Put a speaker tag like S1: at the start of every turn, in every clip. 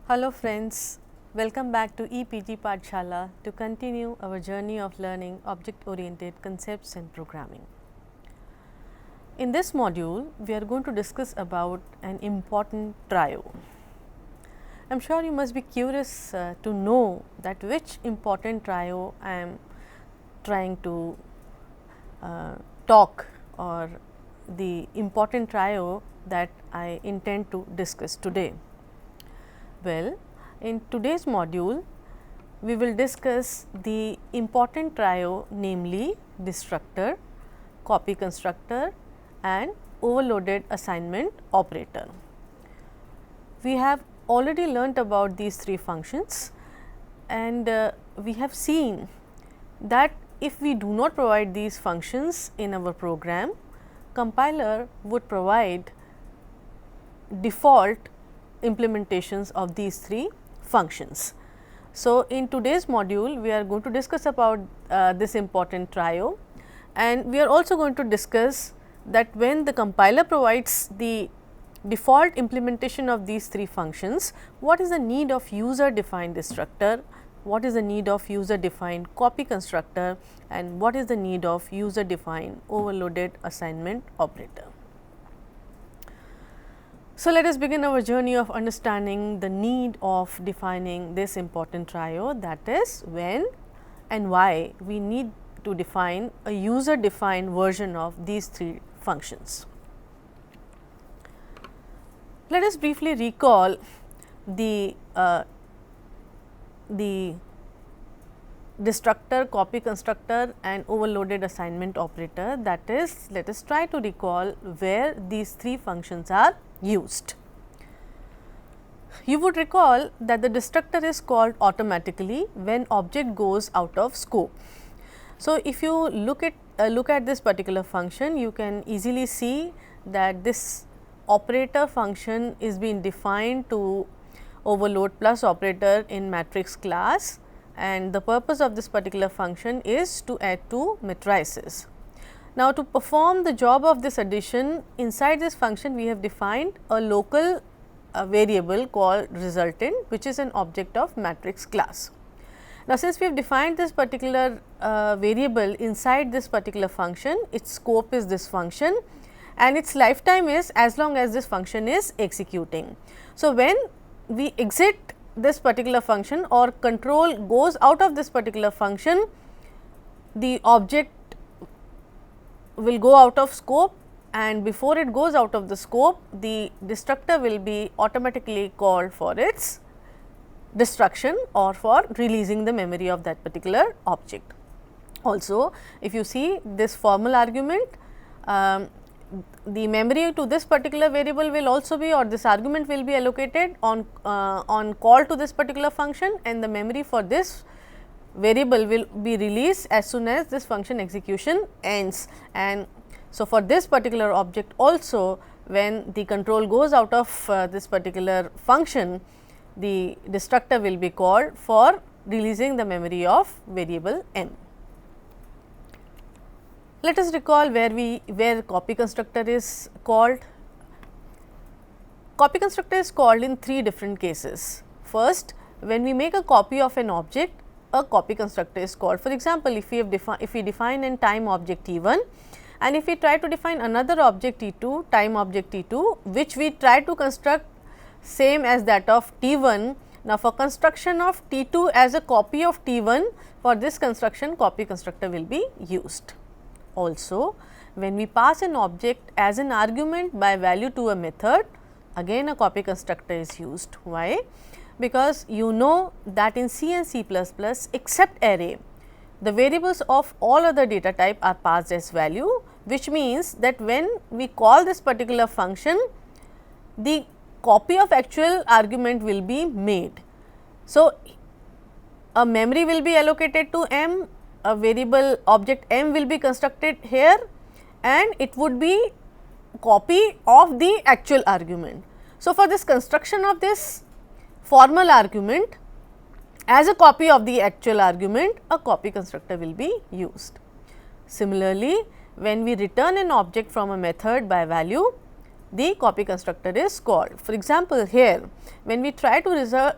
S1: Hello friends, welcome back to EPG Pathshala to continue our journey of learning object oriented concepts and programming. In this module, we are going to discuss about an important trio. I am sure you must be curious to know that which important trio I am trying to talk, or the important trio that I intend to discuss today. Well, in today's module, we will discuss the important trio, namely destructor, copy constructor and overloaded assignment operator. We have already learnt about these three functions, and we have seen that if we do not provide these functions in our program, compiler would provide default implementations of these three functions. So, in today's module, we are going to discuss about this important trio, and we are also going to discuss that when the compiler provides the default implementation of these three functions, what is the need of user defined destructor, what is the need of user defined copy constructor, and what is the need of user defined overloaded assignment operator. So, let us begin our journey of understanding the need of defining this important trio, that is when and why we need to define a user defined version of these three functions. Let us briefly recall the destructor, copy constructor and overloaded assignment operator, that is, let us try to recall where these three functions are used. You would recall that the destructor is called automatically when object goes out of scope. So, if you look at this particular function, you can easily see that this operator function is being defined to overload plus operator in matrix class, and the purpose of this particular function is to add two matrices. Now, to perform the job of this addition, inside this function we have defined a local variable called resultant, which is an object of matrix class. Now, since we have defined this particular variable inside this particular function, its scope is this function and its lifetime is as long as this function is executing. So, when we exit this particular function or control goes out of this particular function, the object will go out of scope, and before it goes out of the scope, the destructor will be automatically called for its destruction or for releasing the memory of that particular object. Also, if you see this formal argument, the memory to this particular variable will also be, or this argument will be allocated on call to this particular function, and the memory for this variable will be released as soon as this function execution ends. And so, for this particular object also, when the control goes out of this particular function, the destructor will be called for releasing the memory of variable m. Let us recall where copy constructor is called. Copy constructor is called in three different cases. First, when we make a copy of an object, a copy constructor is called. For example, if we define a time object T1 and if we try to define another object T2, time object T2, which we try to construct same as that of T1. Now, for construction of T2 as a copy of T1, for this construction copy constructor will be used. Also, when we pass an object as an argument by value to a method, again a copy constructor is used. Why? Because you know that in C and C++ except array, the variables of all other data type are passed as value, which means that when we call this particular function, the copy of actual argument will be made. So, a memory will be allocated to m, a variable object m will be constructed here, and it would be copy of the actual argument. So, for this construction of this formal argument as a copy of the actual argument, a copy constructor will be used. Similarly, when we return an object from a method by value, the copy constructor is called. For example, here when we try to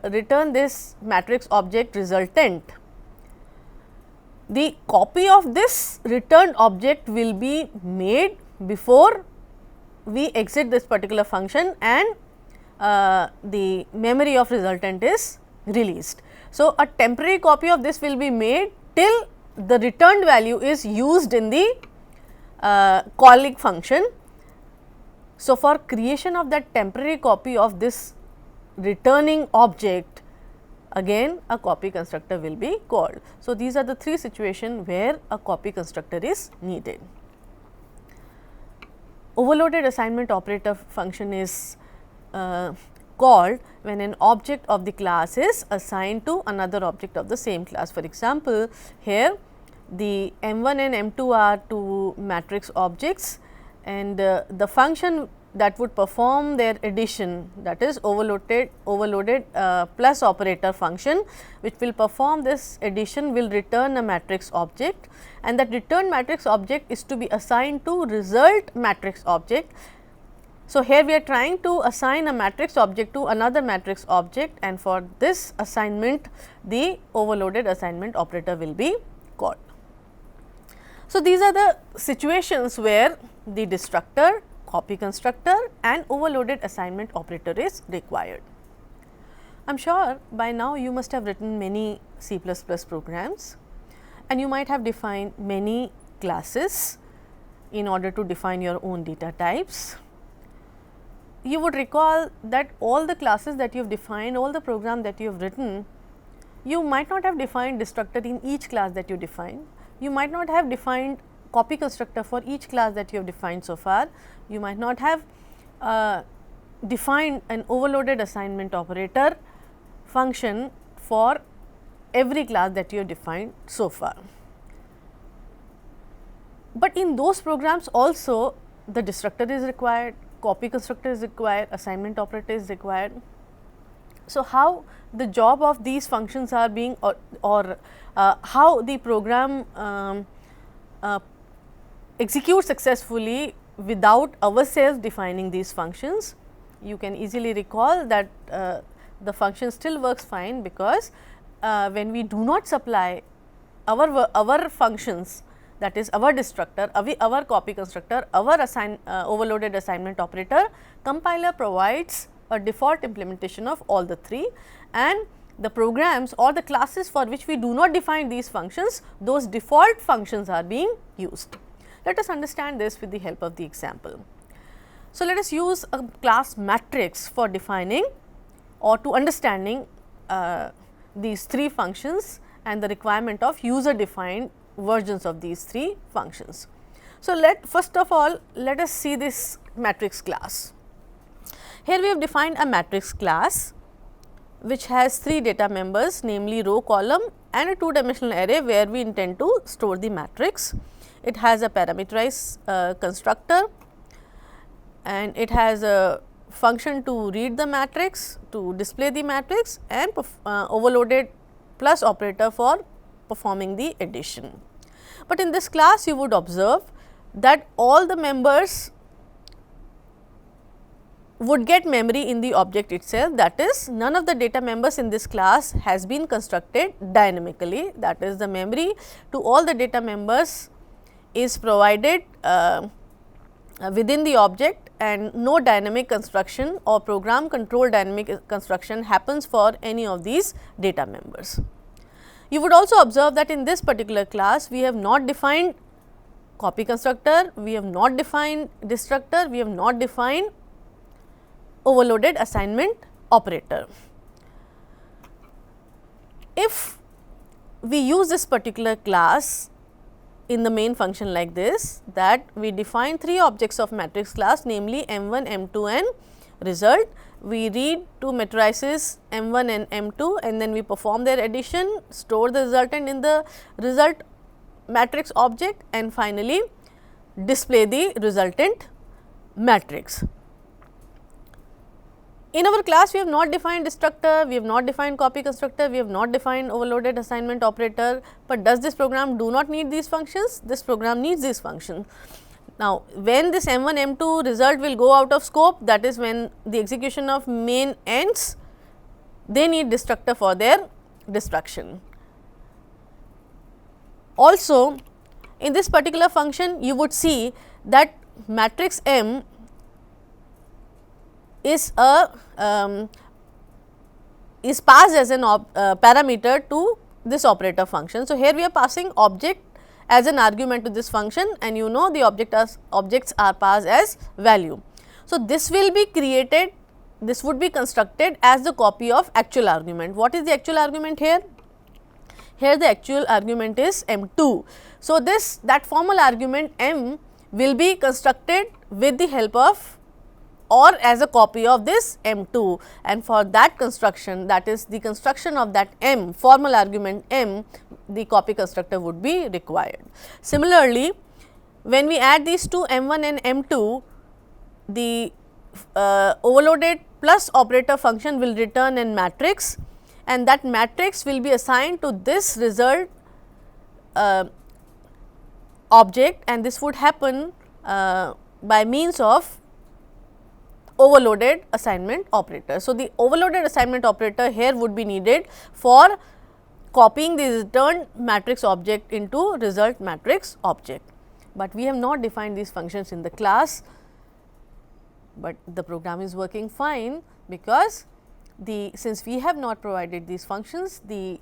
S1: return this matrix object resultant, the copy of this returned object will be made before we exit this particular function and the memory of resultant is released. So, a temporary copy of this will be made till the returned value is used in the calling function. So, for creation of that temporary copy of this returning object, again a copy constructor will be called. So, these are the three situations where a copy constructor is needed. Overloaded assignment operator function is called when an object of the class is assigned to another object of the same class. For example, here the M1 and M2 are two matrix objects, and the function that would perform their addition, that is overloaded plus operator function, which will perform this addition, will return a matrix object, and that returned matrix object is to be assigned to result matrix object. So, here we are trying to assign a matrix object to another matrix object, and for this assignment the overloaded assignment operator will be called. So, these are the situations where the destructor, copy constructor and overloaded assignment operator is required. I am sure by now you must have written many C++ programs, and you might have defined many classes in order to define your own data types. You would recall that all the classes that you have defined, all the program that you have written, you might not have defined destructor in each class that you defined. You might not have defined copy constructor for each class that you have defined so far. You might not have defined an overloaded assignment operator function for every class that you have defined so far. But in those programs also the destructor is required, copy constructor is required, assignment operator is required. So, how the job of these functions are being or how the program executes successfully without ourselves defining these functions, you can easily recall that the function still works fine, because when we do not supply our functions, that is our destructor, our copy constructor, our overloaded assignment operator, compiler provides a default implementation of all the three, and the programs or the classes for which we do not define these functions, those default functions are being used. Let us understand this with the help of the example. So, let us use a class matrix for defining or to understanding these three functions and the requirement of user defined versions of these three functions. So, first of all let us see this matrix class. Here we have defined a matrix class which has three data members, namely row, column and a two dimensional array where we intend to store the matrix. It has a parameterized constructor, and it has a function to read the matrix, to display the matrix, and overloaded plus operator for performing the addition. But in this class you would observe that all the members would get memory in the object itself, that is none of the data members in this class has been constructed dynamically, that is the memory to all the data members is provided within the object, and no dynamic construction or program control dynamic construction happens for any of these data members. You would also observe that in this particular class we have not defined copy constructor, we have not defined destructor, we have not defined overloaded assignment operator. If we use this particular class in the main function like this, that we define three objects of matrix class, namely M1, M2 and result. We read two matrices M1 and M2, and then we perform their addition, store the resultant in the result matrix object, and finally display the resultant matrix. In our class we have not defined destructor, we have not defined copy constructor, we have not defined overloaded assignment operator, but does this program do not need these functions? This program needs these functions. Now, when this M1 M2 result will go out of scope, that is when the execution of main ends, they need destructor for their destruction. Also, in this particular function you would see that matrix M is is passed as an parameter to this operator function. So, here we are passing object as an argument to this function, and you know the objects are passed as value. So, this will be created, this would be constructed as the copy of actual argument. What is the actual argument here? Here the actual argument is M2. So, that formal argument M will be constructed with the help of or as a copy of this M2, and for that construction, that is the construction of that M, formal argument M, the copy constructor would be required. Similarly, when we add these two M1 and M2, the overloaded plus operator function will return a matrix, and that matrix will be assigned to this result object, and this would happen by means of overloaded assignment operator. So, the overloaded assignment operator here would be needed for copying the returned matrix object into result matrix object, but we have not defined these functions in the class, but the program is working fine because since we have not provided these functions, the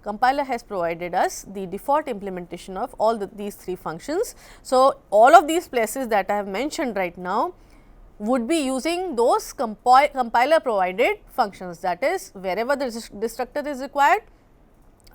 S1: compiler has provided us the default implementation of all these three functions. So, all of these places that I have mentioned right now would be using those compiler provided functions, that is wherever the destructor is required,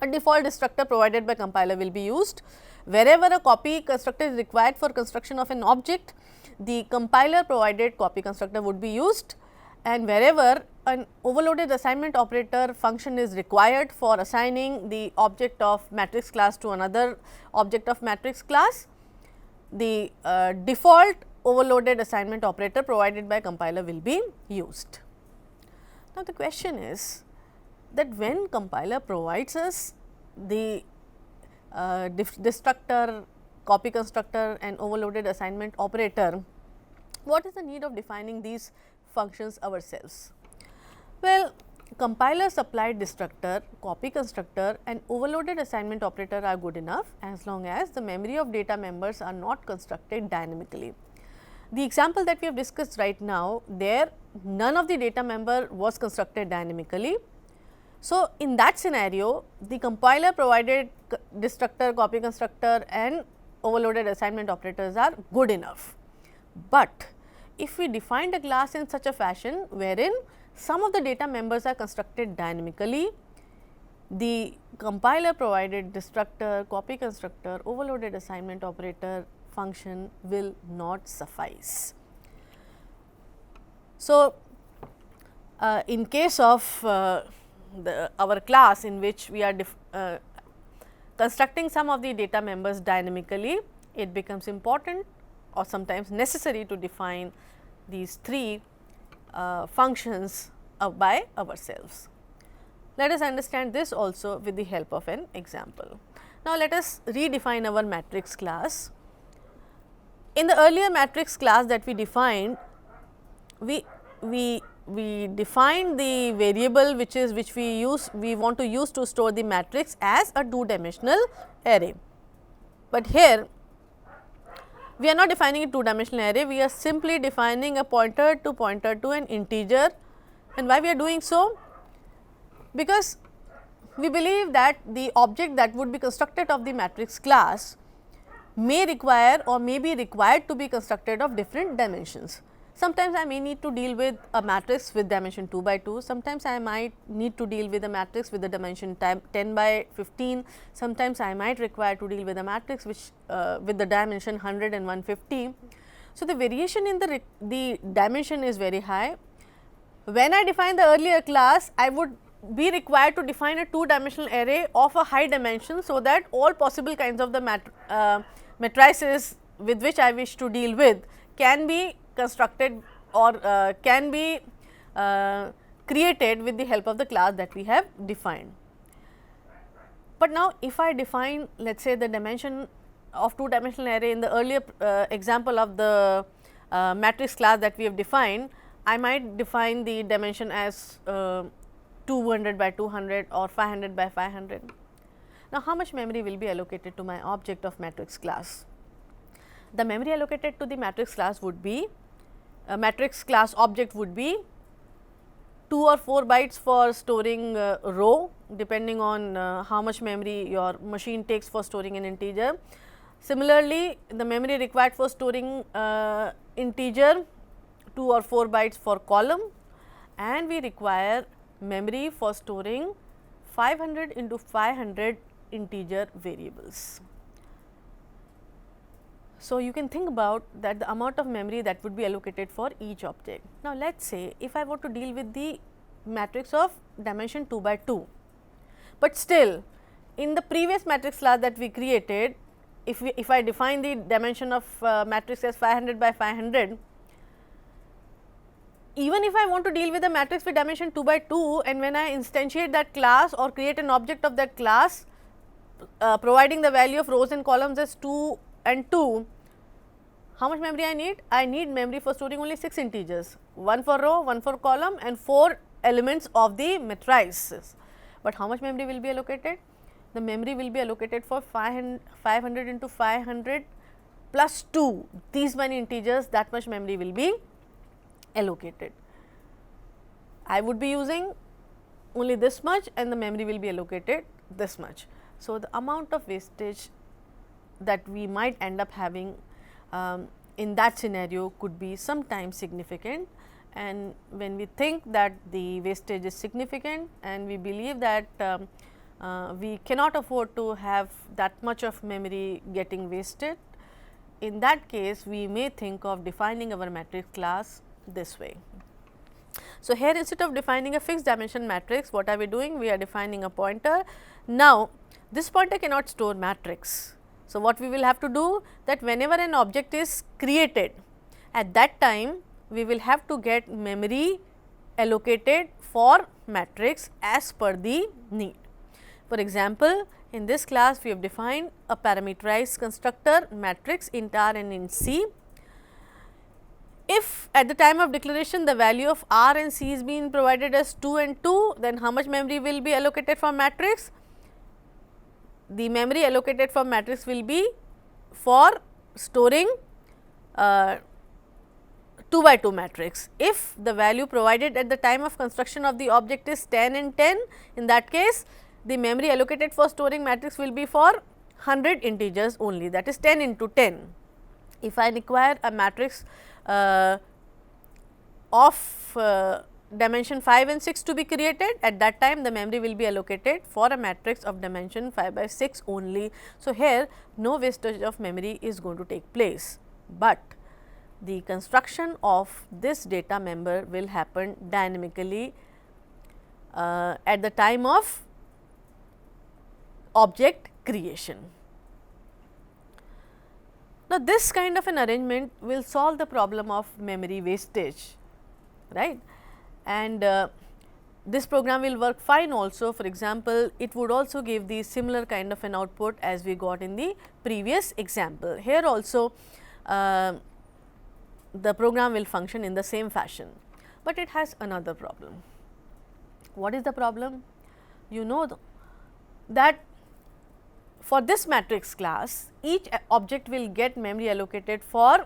S1: a default destructor provided by compiler will be used. Wherever a copy constructor is required for construction of an object, the compiler provided copy constructor would be used, and wherever an overloaded assignment operator function is required for assigning the object of matrix class to another object of matrix class, the default overloaded assignment operator provided by compiler will be used. Now, the question is that when compiler provides us the destructor, copy constructor and overloaded assignment operator, what is the need of defining these functions ourselves? Well, compiler supplied destructor, copy constructor and overloaded assignment operator are good enough as long as the memory of data members are not constructed dynamically. The example that we have discussed right now, there none of the data member was constructed dynamically. So, in that scenario, the compiler provided destructor, copy constructor and overloaded assignment operators are good enough. But if we defined a class in such a fashion wherein some of the data members are constructed dynamically, the compiler provided destructor, copy constructor, overloaded assignment operator function will not suffice. So, in case of our class in which we are constructing some of the data members dynamically, it becomes important or sometimes necessary to define these three functions by ourselves. Let us understand this also with the help of an example. Now, let us redefine our matrix class. In the earlier matrix class that we defined, we defined the variable which we want to use to store the matrix as a 2-dimensional array. But here we are not defining a 2-dimensional array, we are simply defining a pointer to an integer. And why we are doing so? Because we believe that the object that would be constructed of the matrix class may require or may be required to be constructed of different dimensions. Sometimes I may need to deal with a matrix with dimension 2 by 2, sometimes I might need to deal with a matrix with a dimension 10 by 15, sometimes I might require to deal with a matrix which with the dimension 100 and 150. So, the variation in the dimension is very high. When I define the earlier class, I would be required to define a 2-dimensional array of a high dimension, so that all possible kinds of the matrices with which I wish to deal with can be constructed or can be created with the help of the class that we have defined. But now, if I define, let us say, the dimension of two dimensional array in the earlier example of the matrix class that we have defined, I might define the dimension as 200 by 200 or 500 by 500. Now, how much memory will be allocated to my object of matrix class? The memory allocated to the matrix class would be, matrix class object would be 2 or 4 bytes for storing row, depending on how much memory your machine takes for storing an integer. Similarly, the memory required for storing integer 2 or 4 bytes for column, and we require memory for storing 500 into 500 integer variables. So, you can think about that the amount of memory that would be allocated for each object. Now, let us say if I want to deal with the matrix of dimension 2 by 2, but still in the previous matrix class that we created, if I define the dimension of matrix as 500 by 500, even if I want to deal with a matrix with dimension 2 by 2, and when I instantiate that class or create an object of that class providing the value of rows and columns as 2 and 2, how much memory I need? I need memory for storing only 6 integers, 1 for row, 1 for column and 4 elements of the matrices. But how much memory will be allocated? The memory will be allocated for 500 into 500 plus 2, these many integers, that much memory will be allocated. I would be using only this much and the memory will be allocated this much. So, the amount of wastage that we might end up having in that scenario could be sometimes significant, and when we think that the wastage is significant and we believe that we cannot afford to have that much of memory getting wasted, in that case we may think of defining our matrix class this way. So, here instead of defining a fixed dimension matrix, what are we doing? We are defining a pointer. Now, this pointer cannot store matrix. So, what we will have to do, that whenever an object is created, at that time we will have to get memory allocated for matrix as per the need. For example, in this class we have defined a parameterized constructor matrix int r and int c. If at the time of declaration the value of r and c is being provided as 2 and 2, then how much memory will be allocated for matrix? The memory allocated for matrix will be for storing 2 by 2 matrix. If the value provided at the time of construction of the object is 10 and 10, in that case the memory allocated for storing matrix will be for 100 integers only, that is 10 into 10. If I require a matrix of dimension 5 and 6 to be created, at that time the memory will be allocated for a matrix of dimension 5 by 6 only. So, here no wastage of memory is going to take place, but the construction of this data member will happen dynamically at the time of object creation. Now, this kind of an arrangement will solve the problem of memory wastage, right, and this program will work fine also. For example, it would also give the similar kind of an output as we got in the previous example. Here also the program will function in the same fashion, but it has another problem. What is the problem? You know that for this matrix class, each object will get memory allocated for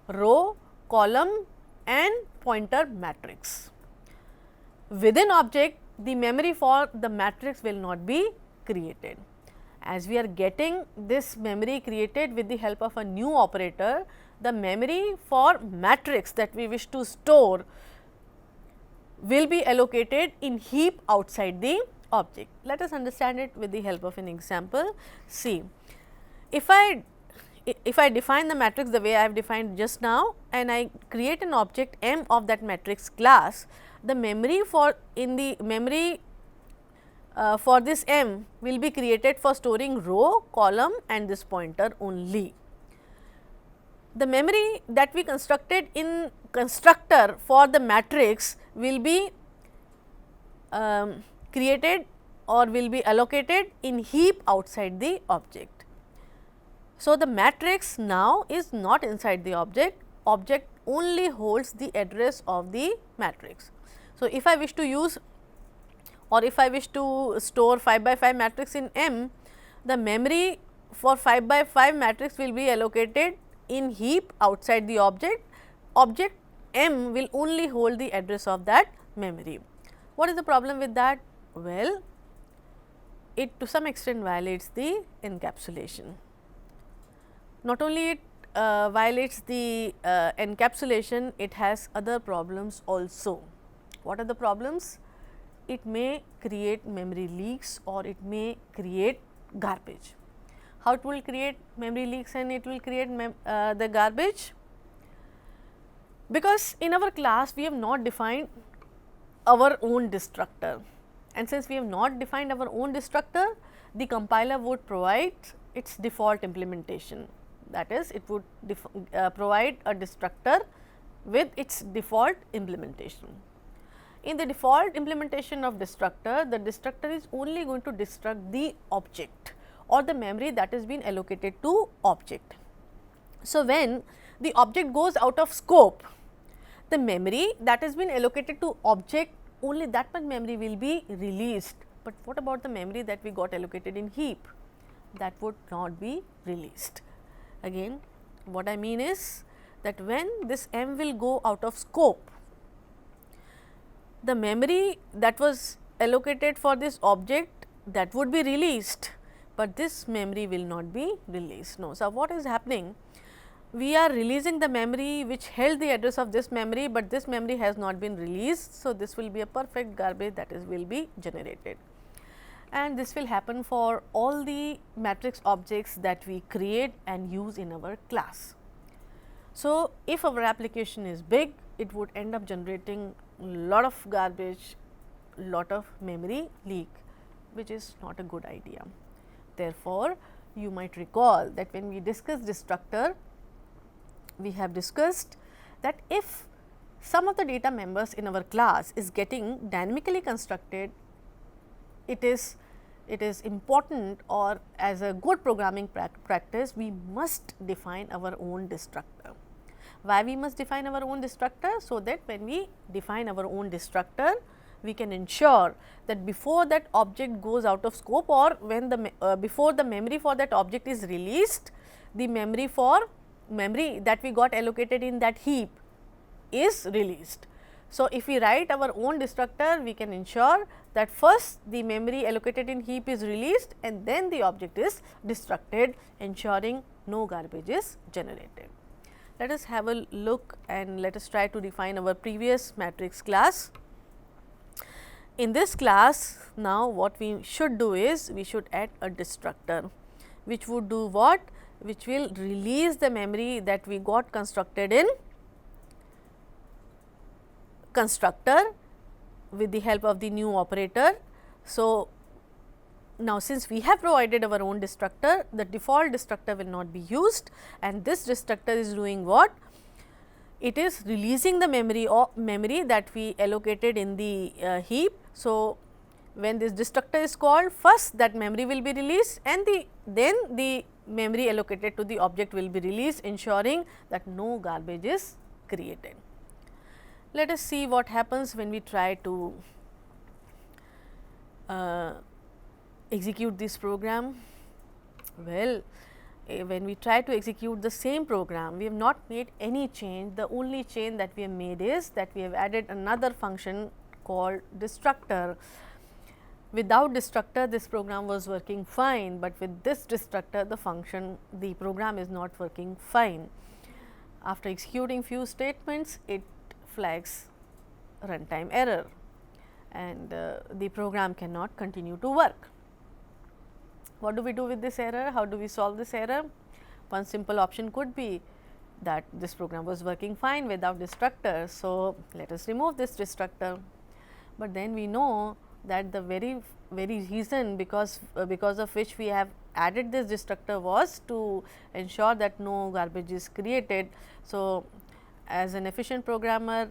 S1: row, column and pointer matrix. Within object, the memory for the matrix will not be created. As we are getting this memory created with the help of a new operator, the memory for matrix that we wish to store will be allocated in heap outside the object. Let us understand it with the help of an example. See, if I define the matrix the way I have defined just now and I create an object M of that matrix class, the memory for for this M will be created for storing row, column and this pointer only. The memory that we constructed in constructor for the matrix will be created or will be allocated in heap outside the object. So, the matrix now is not inside the object, object only holds the address of the matrix. So, if I wish to use or if I wish to store 5 by 5 matrix in M, the memory for 5 by 5 matrix will be allocated in heap outside the object. Object M will only hold the address of that memory. What is the problem with that? Well, it to some extent violates the encapsulation. Not only it violates the encapsulation, it has other problems also. What are the problems? It may create memory leaks or it may create garbage. How it will create memory leaks and it will create the garbage? Because in our class we have not defined our own destructor, and since we have not defined our own destructor, the compiler would provide its default implementation. That is, it would provide a destructor with its default implementation. In the default implementation of destructor, the destructor is only going to destruct the object or the memory that has been allocated to object. So, when the object goes out of scope, the memory that has been allocated to object, only that much memory will be released. But what about the memory that we got allocated in heap? That would not be released. Again, what I mean is that when this M will go out of scope, the memory that was allocated for this object, that would be released, but this memory will not be released. No. So, what is happening? We are releasing the memory which held the address of this memory, but this memory has not been released. So, this will be a perfect garbage that is will be generated, and this will happen for all the matrix objects that we create and use in our class. So, if our application is big, it would end up generating lot of garbage, lot of memory leak, which is not a good idea. Therefore, you might recall that when we discussed destructor, we have discussed that if some of the data members in our class is getting dynamically constructed, it is important, or as a good programming practice, we must define our own destructor. Why we must define our own destructor? So that when we define our own destructor, we can ensure that before that object goes out of scope, or when the before the memory for that object is released, the memory that we got allocated in that heap is released. So, if we write our own destructor, we can ensure that first the memory allocated in heap is released and then the object is destructed, ensuring no garbage is generated. Let us have a look and let us try to define our previous matrix class. In this class, now what we should do is, we should add a destructor, which would do what? Which will release the memory that we got constructed in constructor with the help of the new operator. So, now since we have provided our own destructor, the default destructor will not be used, and this destructor is doing what? It is releasing the memory that we allocated in the heap. So, when this destructor is called, first that memory will be released and then the memory allocated to the object will be released, ensuring that no garbage is created. Let us see what happens when we try to execute this program. Well, when we try to execute the same program, we have not made any change. The only change that we have made is that we have added another function called destructor. Without destructor, this program was working fine, but with this destructor, the program is not working fine. After executing few statements, it flags runtime error, and the program cannot continue to work. What do we do with this error? How do we solve this error? One simple option could be that this program was working fine without destructor. So, let us remove this destructor, but then we know that the very reason because of which we have added this destructor was to ensure that no garbage is created. So, as an efficient programmer,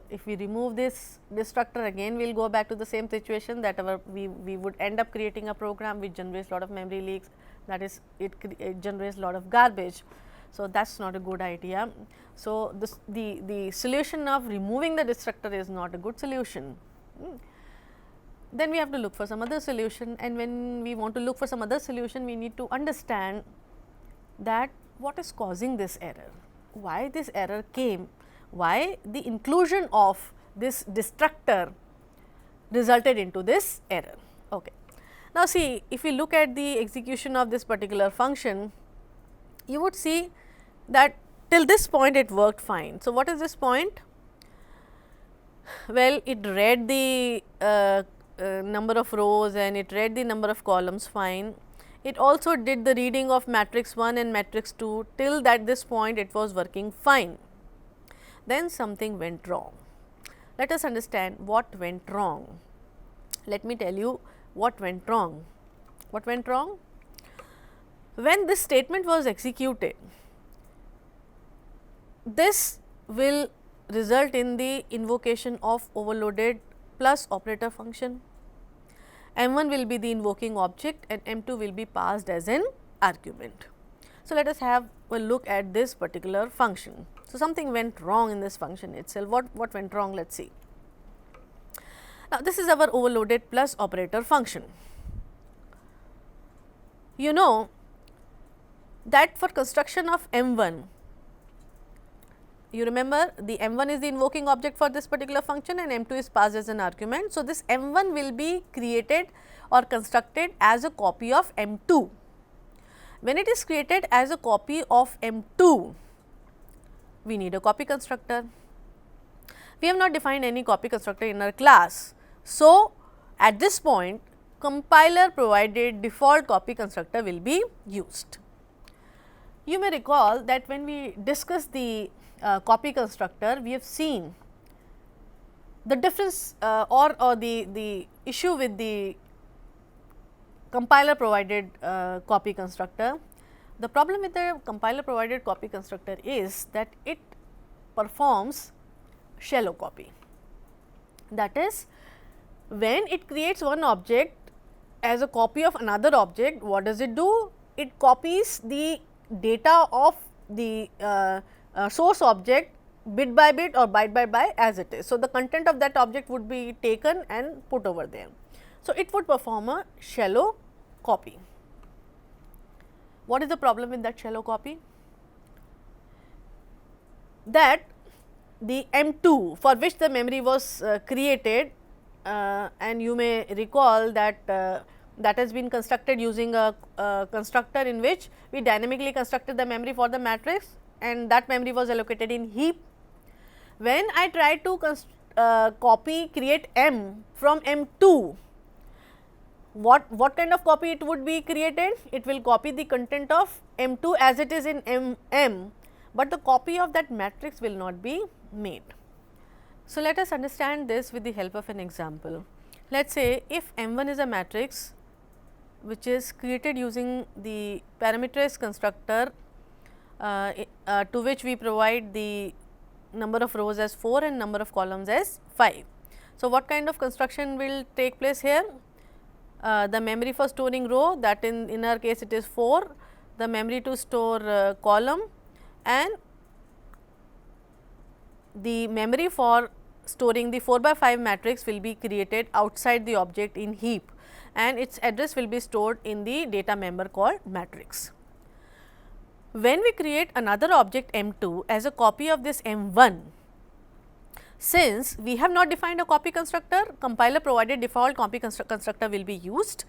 S1: if we remove this destructor, again we will go back to the same situation, that we would end up creating a program which generates lot of memory leaks, that is it generates lot of garbage. So, that is not a good idea. So, the solution of removing the destructor is not a good solution. Then we have to look for some other solution, and when we want to look for some other solution, we need to understand that what is causing this error, why this error came, why the inclusion of this destructor resulted into this error. Okay. Now, see, if we look at the execution of this particular function, you would see that till this point it worked fine. So, what is this point? Well, it read the number of rows and it read the number of columns fine. It also did the reading of matrix 1 and matrix 2, till that this point it was working fine. Then something went wrong. Let us understand what went wrong. Let me tell you what went wrong. What went wrong? When this statement was executed, this will result in the invocation of overloaded plus operator function. M1 will be the invoking object and M2 will be passed as an argument. So, let us have a look at this particular function. So, something went wrong in this function itself. What went wrong? Let us see. Now, this is our overloaded plus operator function. You know that for construction of M1, you remember the M1 is the invoking object for this particular function and M2 is passed as an argument. So, this M1 will be created or constructed as a copy of M2. When it is created as a copy of M2, we need a copy constructor. We have not defined any copy constructor in our class. So, at this point compiler provided default copy constructor will be used. You may recall that when we discussed the copy constructor, we have seen the difference or the issue with the compiler provided copy constructor. The problem with the compiler provided copy constructor is that it performs shallow copy. That is, when it creates one object as a copy of another object, what does it do? It copies the data of the source object bit by bit or byte by byte as it is. So, the content of that object would be taken and put over there. So, it would perform a shallow copy. What is the problem with that shallow copy? That the M2 for which the memory was created, and you may recall that that has been constructed using a constructor in which we dynamically constructed the memory for the matrix and that memory was allocated in heap. When I try to create M from M2, what kind of copy it would be created? It will copy the content of M2 as it is in M, but the copy of that matrix will not be made. So, let us understand this with the help of an example. Let us say if M1 is a matrix which is created using the parameterized constructor to which we provide the number of rows as 4 and number of columns as 5. So, what kind of construction will take place here? The memory for storing row, that in our case it is 4, the memory to store column, and the memory for storing the 4 by 5 matrix will be created outside the object in heap and its address will be stored in the data member called matrix. When we create another object M2 as a copy of this M1, since we have not defined a copy constructor, compiler provided default copy constructor will be used,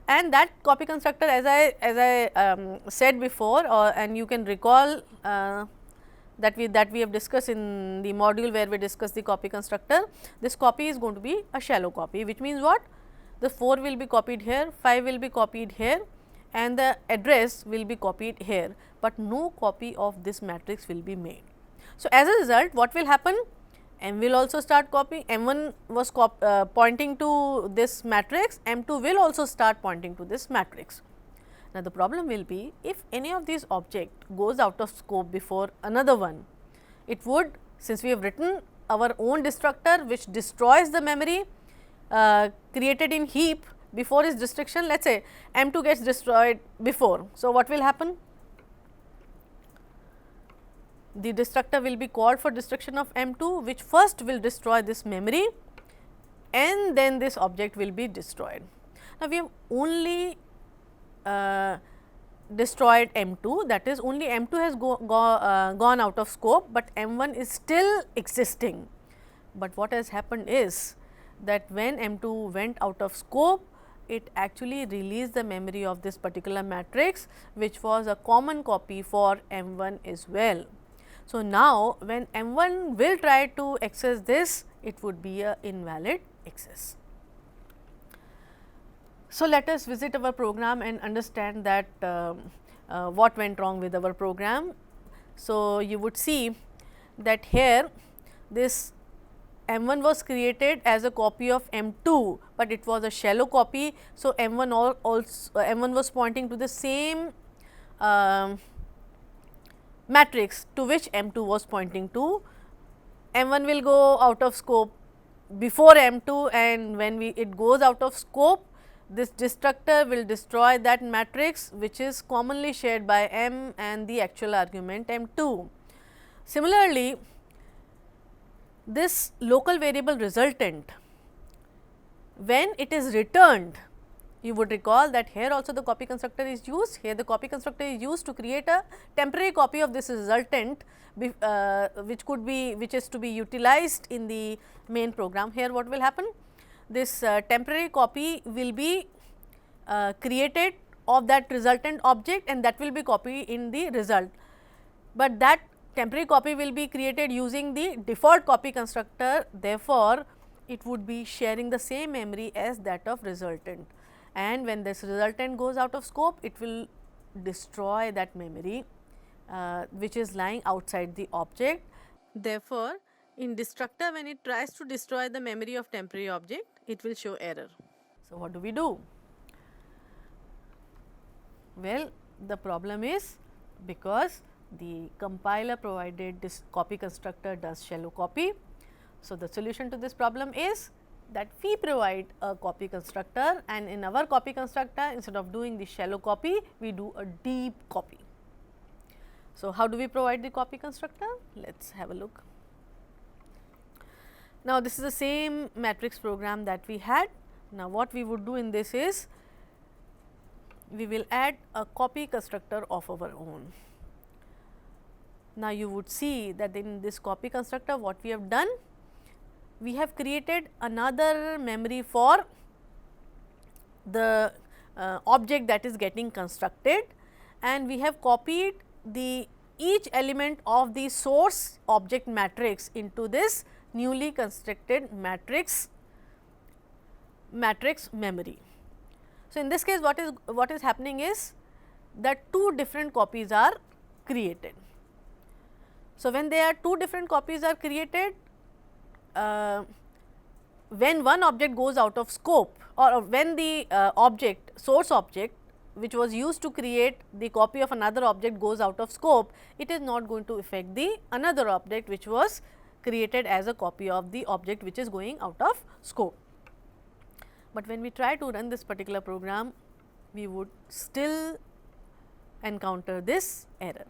S1: and that copy constructor, as I said before, and you can recall that we have discussed in the module where we discussed the copy constructor. This copy is going to be a shallow copy, which means what? The 4 will be copied here, 5 will be copied here and the address will be copied here, but no copy of this matrix will be made. So, as a result, what will happen? M will also start copying, M1 was pointing to this matrix, M2 will also start pointing to this matrix. Now, the problem will be if any of these object goes out of scope before another one, it would, since we have written our own destructor which destroys the memory created in heap before its destruction, let us say M2 gets destroyed before. So, what will happen? The destructor will be called for destruction of M2, which first will destroy this memory and then this object will be destroyed. Now, we have only destroyed M2, that is only M2 has gone out of scope, but M1 is still existing. But what has happened is that when M2 went out of scope, it actually released the memory of this particular matrix, which was a common copy for M1 as well. So, now when M1 will try to access this, it would be a invalid access. So, let us visit our program and understand that what went wrong with our program. So, you would see that here this M1 was created as a copy of M2, but it was a shallow copy. So, M1 also M1 was pointing to the same matrix to which M2 was pointing to. M1 will go out of scope before M2, and when it goes out of scope, this destructor will destroy that matrix which is commonly shared by M and the actual argument M2. Similarly, this local variable resultant, when it is returned, you would recall that here also the copy constructor is used. Here the copy constructor is used to create a temporary copy of this resultant, which is to be utilized in the main program. Here what will happen? This temporary copy will be created of that resultant object, and that will be copied in the result. But that temporary copy will be created using the default copy constructor. Therefore, it would be sharing the same memory as that of resultant, and when this resultant goes out of scope, it will destroy that memory which is lying outside the object. Therefore, in destructor, when it tries to destroy the memory of temporary object, it will show error. So, what do we do? Well, the problem is because the compiler provided this copy constructor does shallow copy. So, the solution to this problem is that we provide a copy constructor, and in our copy constructor, instead of doing the shallow copy, we do a deep copy. So, how do we provide the copy constructor? Let us have a look. Now, this is the same matrix program that we had. Now, what we would do in this is, we will add a copy constructor of our own. Now, you would see that in this copy constructor, what we have done, we have created another memory for the object that is getting constructed, and we have copied the each element of the source object matrix into this newly constructed matrix memory. So, in this case what is happening is that two different copies are created. So, when there are two different copies are created, when one object goes out of scope, or when the source object which was used to create the copy of another object goes out of scope, it is not going to affect the another object which was created as a copy of the object which is going out of scope. But when we try to run this particular program, we would still encounter this error.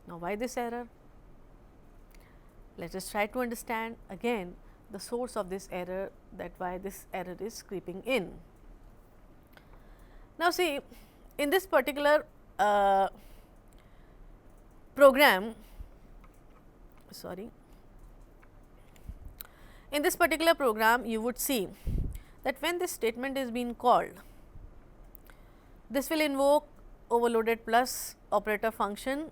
S1: Now, why this error? Let us try to understand again the source of this error, that why this error is creeping in. Now, see, in this particular program, in this particular program, you would see that when this statement is being called, this will invoke overloaded plus operator function,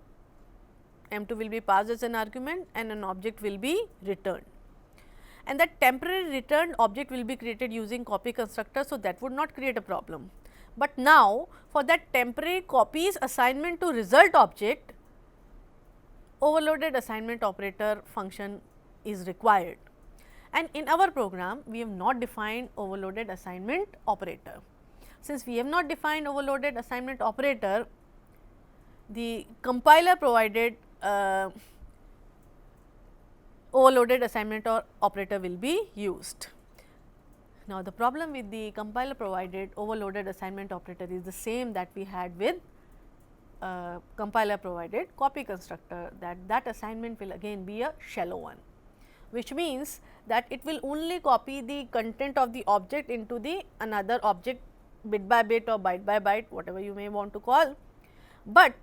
S1: M2 will be passed as an argument and an object will be returned, and that temporary returned object will be created using copy constructor. So, that would not create a problem. But now, for that temporary copies assignment to result object, overloaded assignment operator function is required, and in our program we have not defined overloaded assignment operator. Since we have not defined overloaded assignment operator, the compiler provided overloaded assignment or operator will be used. Now, the problem with the compiler provided overloaded assignment operator is the same that we had with compiler provided copy constructor, that assignment will again be a shallow one, which means that it will only copy the content of the object into the another object bit by bit or byte by byte, whatever you may want to call, but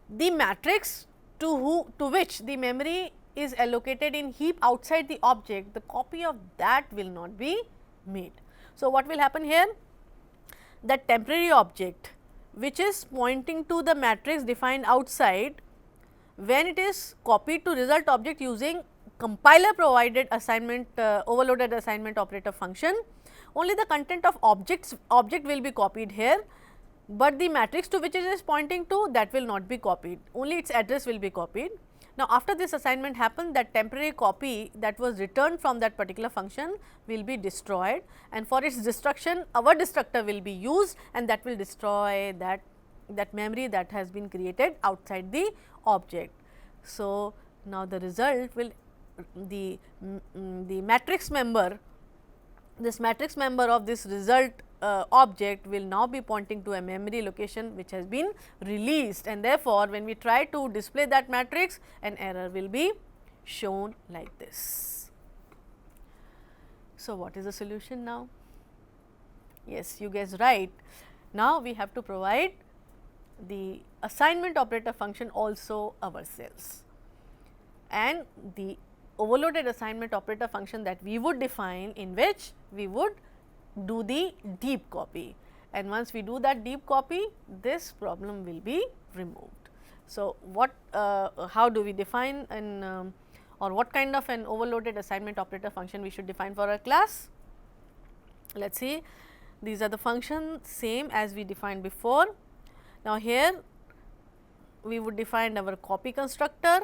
S1: the matrix to which the memory is allocated in heap outside the object, the copy of that will not be made. So, what will happen here? That temporary object which is pointing to the matrix defined outside, when it is copied to result object using compiler provided assignment overloaded assignment operator function, only the content of object will be copied here, but the matrix to which it is pointing to, that will not be copied, only its address will be copied. Now, after this assignment happened, that temporary copy that was returned from that particular function will be destroyed, and for its destruction our destructor will be used, and that will destroy that memory that has been created outside the object. So, now the result will the matrix member, this matrix member of this result object will now be pointing to a memory location which has been released, and therefore, when we try to display that matrix, an error will be shown like this. So, what is the solution now? Yes, you guessed right. Now, we have to provide the assignment operator function also ourselves, and the overloaded assignment operator function that we would define, in which we would do the deep copy, and once we do that deep copy, this problem will be removed. So, what how do we define an or what kind of an overloaded assignment operator function we should define for a class? Let us see, these are the functions same as we defined before. Now, here we would define our copy constructor,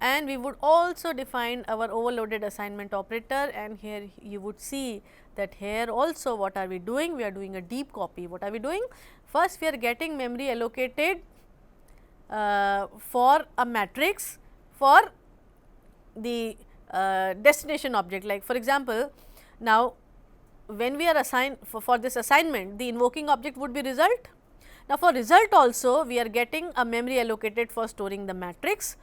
S1: and we would also define our overloaded assignment operator, and here you would see that here also what are we doing? We are doing a deep copy. What are we doing? First, we are getting memory allocated for a matrix for the destination object. Like for example, now when we are assigned for this assignment, the invoking object would be result. Now, for result also we are getting a memory allocated for storing the matrix,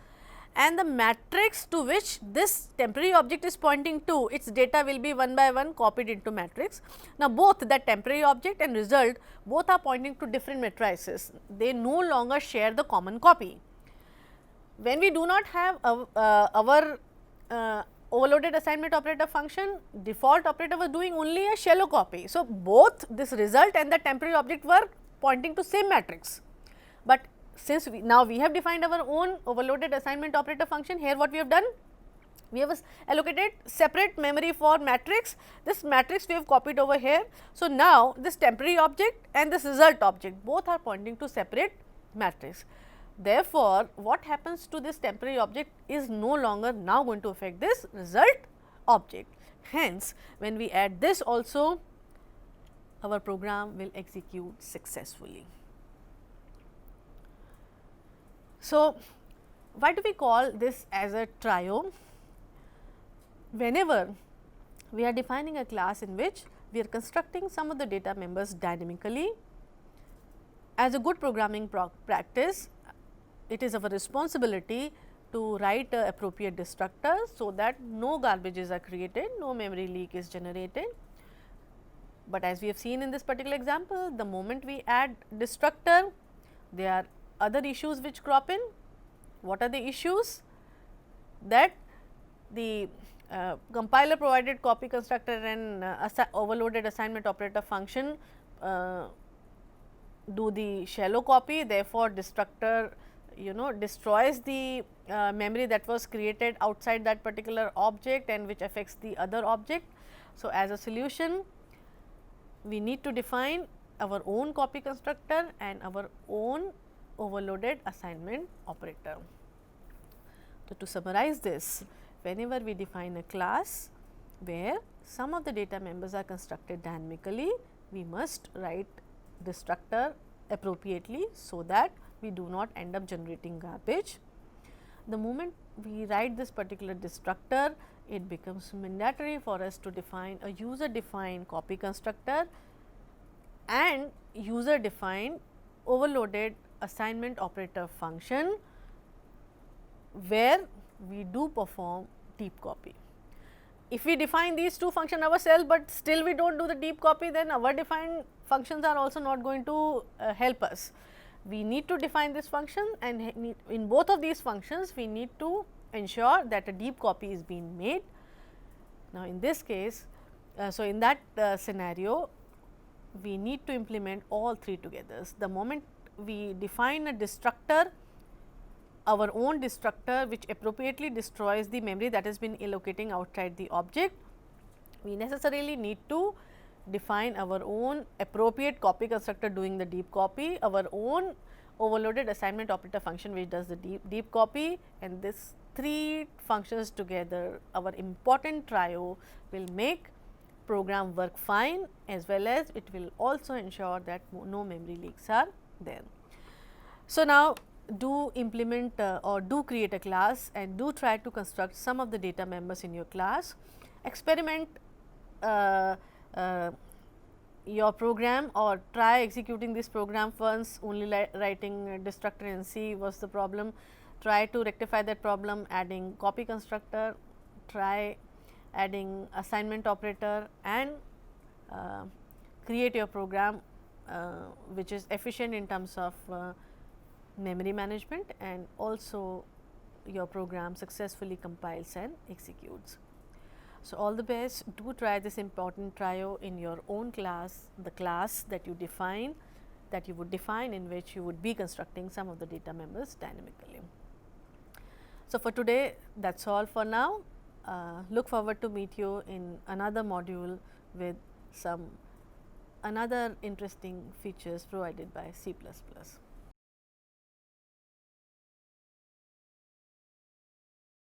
S1: and the matrix to which this temporary object is pointing to, its data will be one by one copied into matrix. Now, both that temporary object and result both are pointing to different matrices, they no longer share the common copy. When we do not have our overloaded assignment operator function, default operator was doing only a shallow copy. So, both this result and the temporary object were pointing to same matrix, but since now we have defined our own overloaded assignment operator function, here what we have done? We have allocated separate memory for matrix, this matrix we have copied over here. So, now this temporary object and this result object both are pointing to separate matrix. Therefore, what happens to this temporary object is no longer now going to affect this result object. Hence, when we add this also, our program will execute successfully. So, why do we call this as a trio? Whenever we are defining a class in which we are constructing some of the data members dynamically, as a good programming practice, it is our responsibility to write a appropriate destructor, so that no garbages are created, no memory leak is generated. But as we have seen in this particular example, the moment we add destructor, there are other issues which crop in. What are the issues? That the compiler provided copy constructor and overloaded assignment operator function do the shallow copy, therefore, destructor destroys the memory that was created outside that particular object and which affects the other object. So, as a solution, we need to define our own copy constructor and our own overloaded assignment operator. So, to summarize this, whenever we define a class where some of the data members are constructed dynamically, we must write destructor appropriately, so that we do not end up generating garbage. The moment we write this particular destructor, it becomes mandatory for us to define a user defined copy constructor and user defined overloaded assignment operator function, where we do perform deep copy. If we define these two functions ourselves, but still we do not do the deep copy, then our defined functions are also not going to help us. We need to define this function, and in both of these functions we need to ensure that a deep copy is being made. Now, in this case, so in that scenario, we need to implement all three together. The moment we define a destructor, our own destructor which appropriately destroys the memory that has been allocating outside the object, we necessarily need to define our own appropriate copy constructor doing the deep copy, our own overloaded assignment operator function which does the deep copy, and this three functions together, our important trio, will make program work fine, as well as it will also ensure that no memory leaks are there. So, now do implement or do create a class and do try to construct some of the data members in your class. Experiment your program or try executing this program once, only writing a destructor and see was the problem. Try to rectify that problem, adding copy constructor, try adding assignment operator, and create your program which is efficient in terms of memory management, and also your program successfully compiles and executes. So, all the best. Do try this important trio in your own class, the class that you define, that you would define, in which you would be constructing some of the data members dynamically. So, for today that is all for now. Look forward to meet you in another module with some another interesting features provided by C++.